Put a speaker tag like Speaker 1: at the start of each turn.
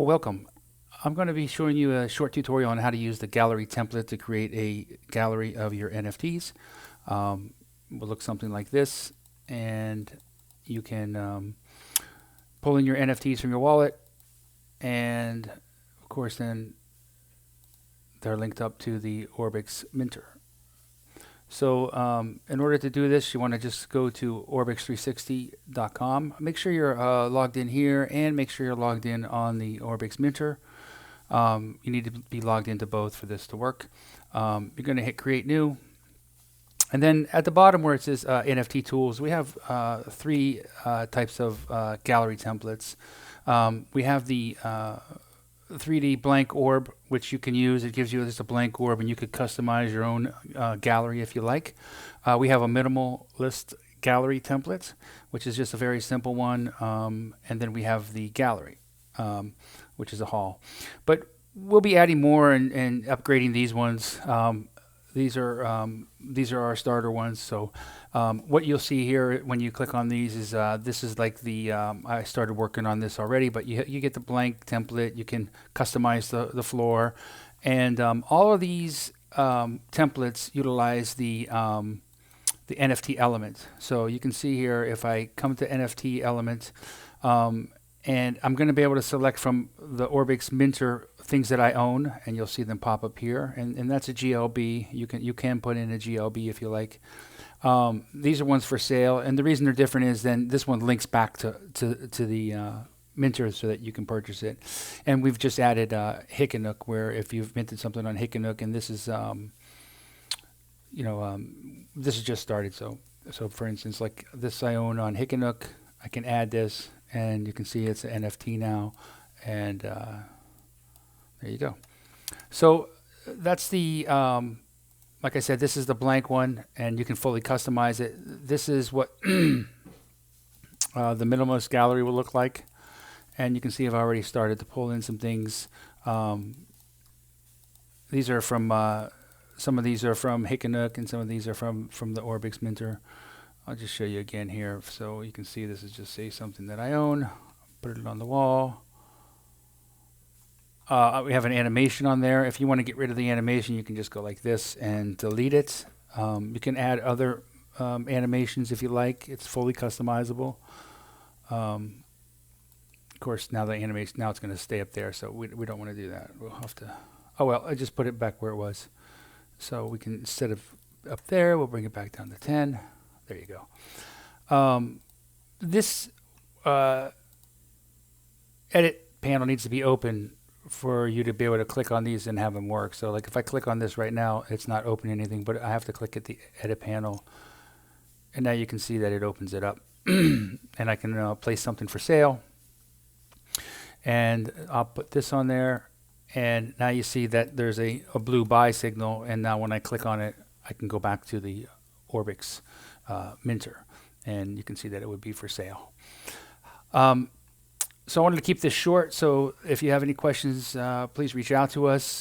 Speaker 1: Well, welcome. I'm going to be showing you a short tutorial on how to use the gallery template to create a gallery of your NFTs. Will look something like this, and you can pull in your NFTs from your wallet, and of course then they're linked up to the Orbix Minter. So in order to do this, you want to just go to Orbix360.com. Make sure you're logged in here, and make sure you're logged in on the Orbix Minter. You need to be logged into both for this to work. You're going to hit Create New. And then at the bottom where it says NFT Tools, we have three types of gallery templates. We have the 3D blank orb, which you can use. It gives you just a blank orb, and you could customize your own gallery if you like. We have a minimalist gallery template, which is just a very simple one. And then we have the gallery, which is a hall. But we'll be adding more and upgrading these ones. These are our starter ones. So what you'll see here when you click on these is this is like the I started working on this already, but you get the blank template. You can customize the floor, and all of these templates utilize the NFT element. So you can see here if I come to NFT element. And I'm going to be able to select from the Orbix Minter things that I own, and you'll see them pop up here. And that's a GLB. You can put in a GLB if you like. These are ones for sale, and the reason they're different is then this one links back to the Minter so that you can purchase it. And we've just added Hickanook, where if you've minted something on Hickanook, and this is this is just started. So for instance, like this I own on Hickanook, I can add this. And you can see it's an NFT now, and there you go. So that's the, like I said, this is the blank one, and you can fully customize it. This is what the minimalist gallery will look like, and you can see I've already started to pull in some things. These are from, some of these are from Hickanook, and some of these are from the Orbix Minter. I'll just show you again here so you can see this is just say something that I own. Put it on the wall. We have an animation on there. If you want to get rid of the animation, you can just go like this and delete it. You can add other animations if you like. It's fully customizable. Of course, now the animation, now it's going to stay up there, so we don't want to do that. We'll have to, oh well, I just put it back where it was. So we can, instead of up there, we'll bring it back down to 10. There you go. This edit panel needs to be open for you to be able to click on these and have them work. So like if I click on this right now, it's not opening anything, but I have to click at the edit panel. And now you can see that it opens it up. And I can place something for sale. And I'll put this on there. And now you see that there's a blue buy signal. And now when I click on it, I can go back to the Orbix Minter, and you can see that it would be for sale. So I wanted to keep this short, so if you have any questions, please reach out to us.